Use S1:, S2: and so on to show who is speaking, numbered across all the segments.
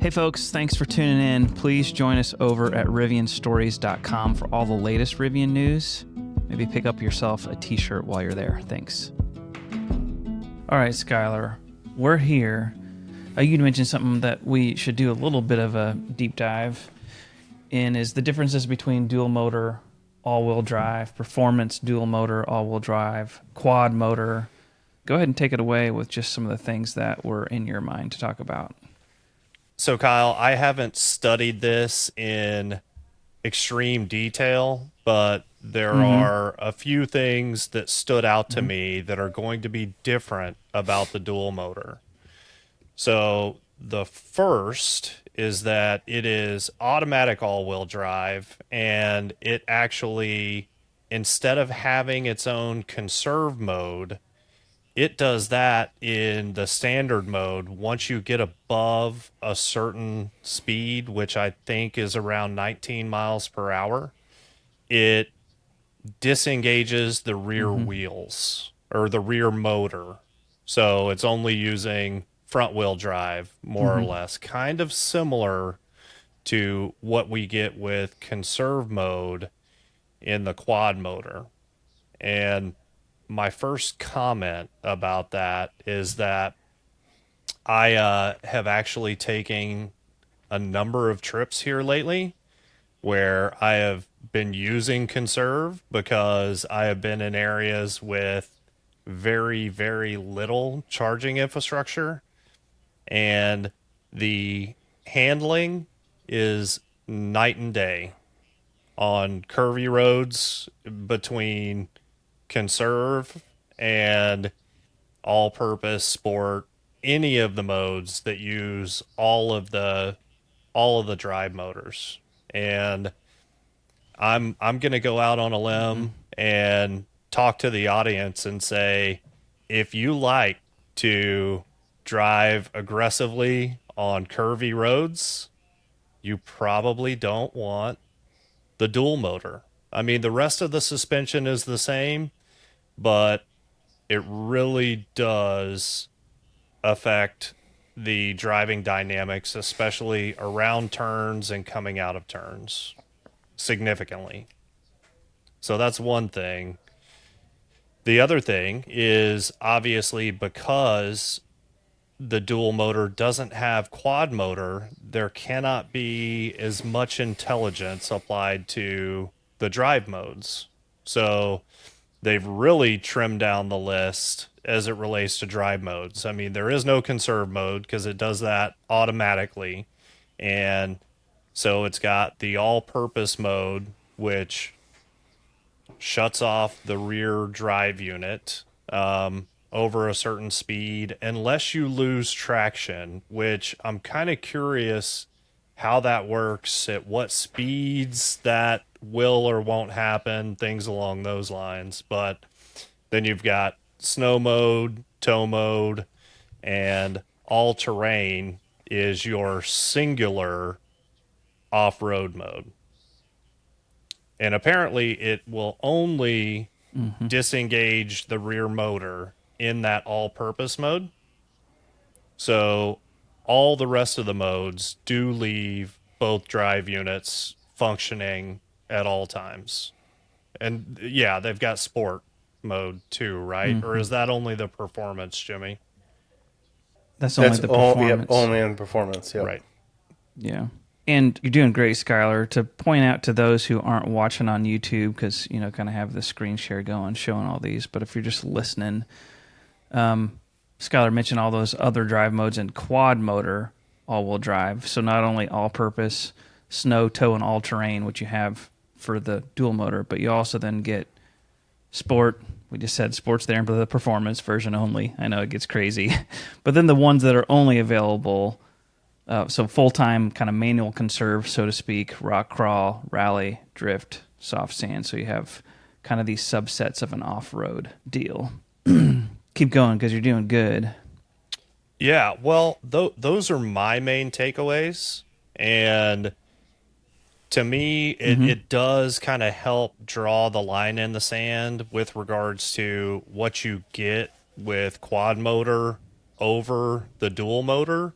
S1: Hey folks, thanks for tuning in. Please join us over at rivianstories.com for all the latest Rivian news. Maybe pick up yourself a t-shirt while you're there. Thanks. All right, Skylar, we're here. You mentioned something that we should do a little bit of a deep dive in is the differences between dual motor, all-wheel drive, performance dual motor, all-wheel drive, quad motor. Go ahead and take it away with just some of the things that were in your mind to talk about.
S2: So, Kyle, I haven't studied this in extreme detail, but there are a few things that stood out to me that are going to be different about the dual motor. So, the first is that it is automatic all-wheel drive, and it actually, instead of having its own conserve mode, it does that in the standard mode once you get above a certain speed, which I think is around 19 miles per hour. It disengages the rear wheels or the rear motor. So it's only using front wheel drive, more or less, kind of similar to what we get with conserve mode in the quad motor. And my first comment about that is that I have actually taken a number of trips here lately where I have been using conserve because I have been in areas with very, very little charging infrastructure, and the handling is night and day on curvy roads between conserve and all purpose sport, any of the modes that use all of the drive motors. And I'm going to go out on a limb and talk to the audience and say, if you like to drive aggressively on curvy roads, you probably don't want the dual motor. I mean, the rest of the suspension is the same, but it really does affect the driving dynamics, especially around turns and coming out of turns, significantly. So that's one thing. The other thing is obviously because the dual motor doesn't have quad motor, there cannot be as much intelligence applied to the drive modes. So they've really trimmed down the list as it relates to drive modes. I mean, there is no conserve mode because it does that automatically. And so it's got the all purpose mode, which shuts off the rear drive unit over a certain speed unless you lose traction, which I'm kind of curious how that works, at what speeds that will or won't happen, things along those lines. But then you've got snow mode, tow mode, and all terrain is your singular off-road mode. And apparently it will only disengage the rear motor in that all-purpose mode. So all the rest of the modes do leave both drive units functioning at all times. And yeah, they've got sport mode too, right? Or is that only the performance, Jimmy?
S1: That's only the performance.
S3: Only in performance. Yep.
S2: Right.
S1: Yeah. And you're doing great, Skylar. To point out to those who aren't watching on YouTube, because, kind of have the screen share going, showing all these. But if you're just listening, Skylar mentioned all those other drive modes and quad motor all-wheel drive. So not only all-purpose, snow, tow, and all-terrain, which you have for the dual motor, but you also then get sport. We just said sports there, but the performance version only. I know it gets crazy. But then the ones that are only available, so full-time kind of manual conserve, so to speak, rock crawl, rally, drift, soft sand. So you have kind of these subsets of an off-road deal. Keep going because you're doing good.
S2: Yeah, well, those are my main takeaways. And to me, it does kind of help draw the line in the sand with regards to what you get with quad motor over the dual motor,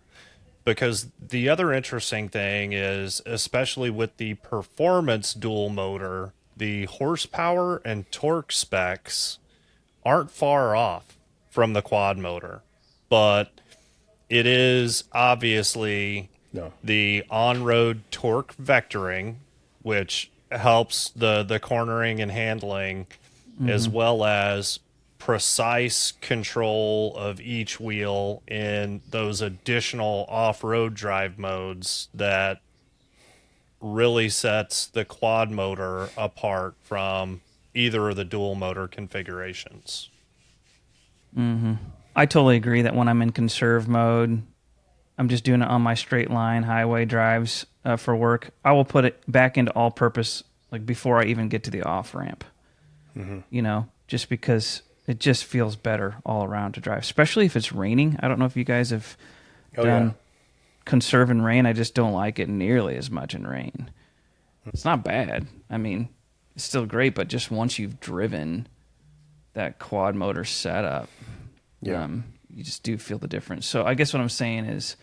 S2: because the other interesting thing is, especially with the performance dual motor, the horsepower and torque specs aren't far off from the quad motor, but it is obviously
S3: No.
S2: the on-road torque vectoring, which helps the cornering and handling, as
S1: Mm-hmm.
S2: well as precise control of each wheel in those additional off-road drive modes that really sets the quad motor apart from either of the dual motor configurations.
S1: I totally agree that when I'm in conserve mode, I'm just doing it on my straight line highway drives for work. I will put it back into all purpose like before I even get to the off ramp. You know, just because it just feels better all around to drive, especially if it's raining. I don't know if you guys have
S3: Oh,
S1: done
S3: yeah.
S1: conserve in rain. I just don't like it nearly as much in rain. It's not bad. I mean, it's still great, but just once you've driven that quad motor setup,
S3: Yeah.
S1: you just do feel the difference. So I guess what I'm saying is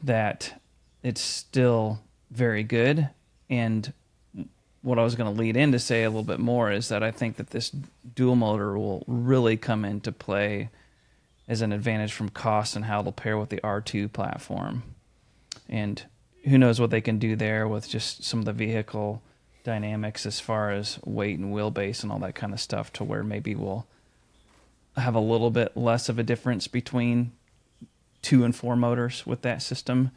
S1: that it's still very good. And what I was going to lead in to say a little bit more is that I think that this dual motor will really come into play as an advantage from cost and how they'll pair with the R2 platform. And who knows what they can do there with just some of the vehicle dynamics as far as weight and wheelbase and all that kind of stuff, to where maybe we'll have a little bit less of a difference between 2 and 4 motors with that system.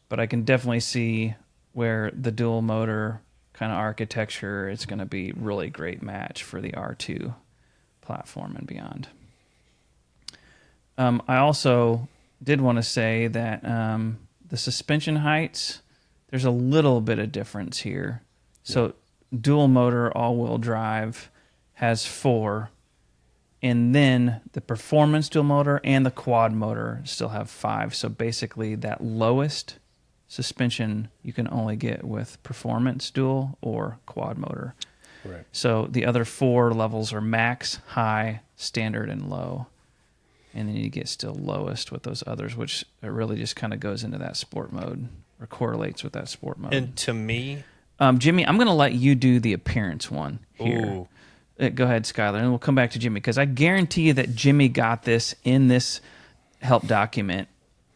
S1: But I can definitely see where the dual motor kind of architecture is going to be really great match for the R2 platform and beyond. I also did want to say that the suspension heights, there's a little bit of difference here. So dual motor all-wheel drive has 4, and then the performance dual motor and the quad motor still have 5. So basically that lowest suspension you can only get with performance dual or quad motor.
S3: Right.
S1: So the other 4 levels are max, high, standard, and low. And then you get still lowest with those others, which it really just kind of goes into that sport mode or correlates with that sport mode.
S2: And to me,
S1: Jimmy, I'm going to let you do the appearance one here.
S2: ooh,
S1: Go ahead, Skylar, and we'll come back to Jimmy, because I guarantee you that Jimmy got this in this help document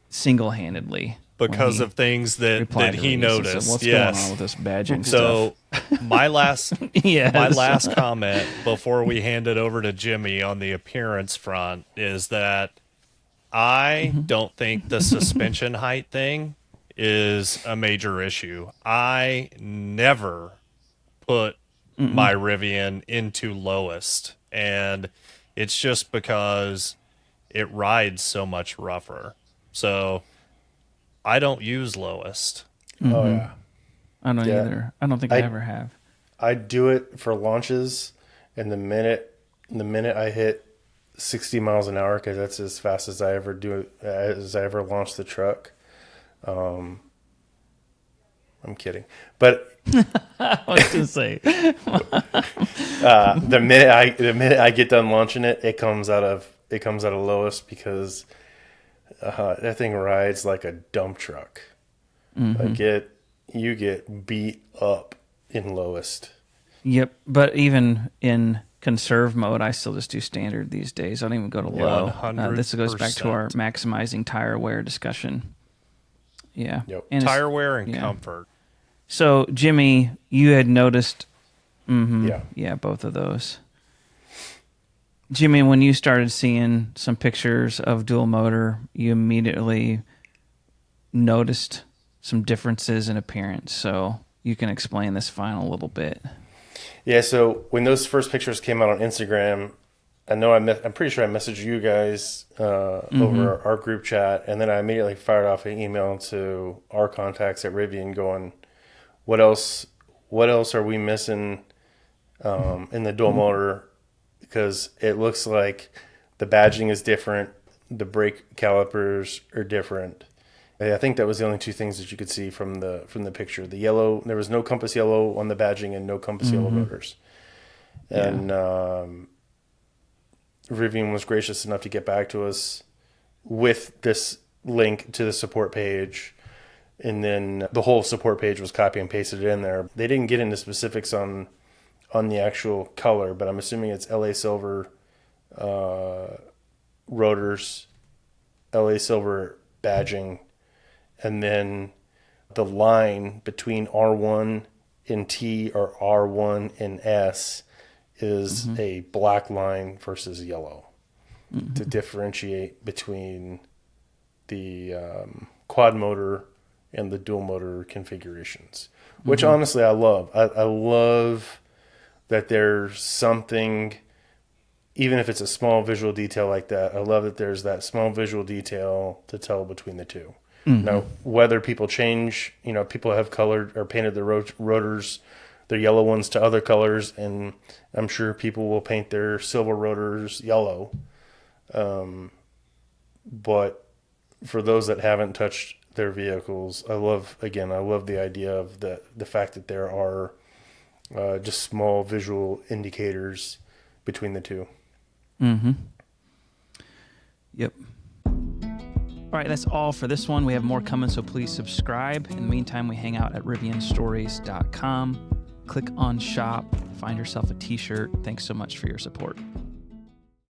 S1: single-handedly.
S2: because of things that he noticed.
S1: What's
S2: yes.
S1: going on with this badging
S2: So my last
S1: Yes.
S2: my last comment before we hand it over to Jimmy on the appearance front is that I don't think the suspension height thing is a major issue. I never put my Rivian into lowest, and it's just because it rides so much rougher. So I don't use lowest.
S3: Oh, yeah.
S1: I don't
S3: Yeah.
S1: either. I don't think I ever have.
S3: I do it for launches, and the minute I hit 60 miles an hour, because that's as fast as I ever do, as I ever launch the truck. I'm kidding, but
S1: I was going to say.
S3: the minute I get done launching it, it comes out of lowest, because that thing rides like a dump truck. Like you get beat up in lowest.
S1: Yep, but even in conserve mode, I still just do standard these days. I don't even go to low.
S2: 100%.
S1: This goes back to our maximizing tire wear discussion. Yeah.
S3: Yep.
S1: And it's-
S2: Tire wear and
S1: yeah.
S2: comfort.
S1: So, Jimmy, you had noticed,
S3: Yeah.
S1: both of those. Jimmy, when you started seeing some pictures of dual motor, you immediately noticed some differences in appearance. So you can explain this final a little bit.
S3: Yeah, so when those first pictures came out on Instagram, I know I'm pretty sure I messaged you guys over our group chat, and then I immediately fired off an email to our contacts at Rivian going, what else are we missing in the dual motor? Because it looks like the badging is different, the brake calipers are different. I think that was the only 2 things that you could see from the picture. The yellow, there was no compass yellow on the badging and no compass yellow rotors. And Rivian was gracious enough to get back to us with this link to the support page. And then the whole support page was copy and pasted in there. They didn't get into specifics on the actual color, but I'm assuming it's LA Silver rotors, LA Silver badging, and then the line between R1 and T or R1 and S is a black line versus yellow to differentiate between the quad motor and the dual motor configurations, which honestly I love. I love that there's something, even if it's a small visual detail like that, I love that there's that small visual detail to tell between the two. Now, whether people change, people have colored or painted their rotors, their yellow ones to other colors, and I'm sure people will paint their silver rotors yellow. But for those that haven't touched their vehicles, I love the idea of the fact that there are just small visual indicators between the two.
S1: Yep. All right, that's all for this one. We have more coming, so please subscribe. In the meantime, we hang out at rivianstories.com. Click on shop, find yourself a t-shirt. Thanks so much for your support.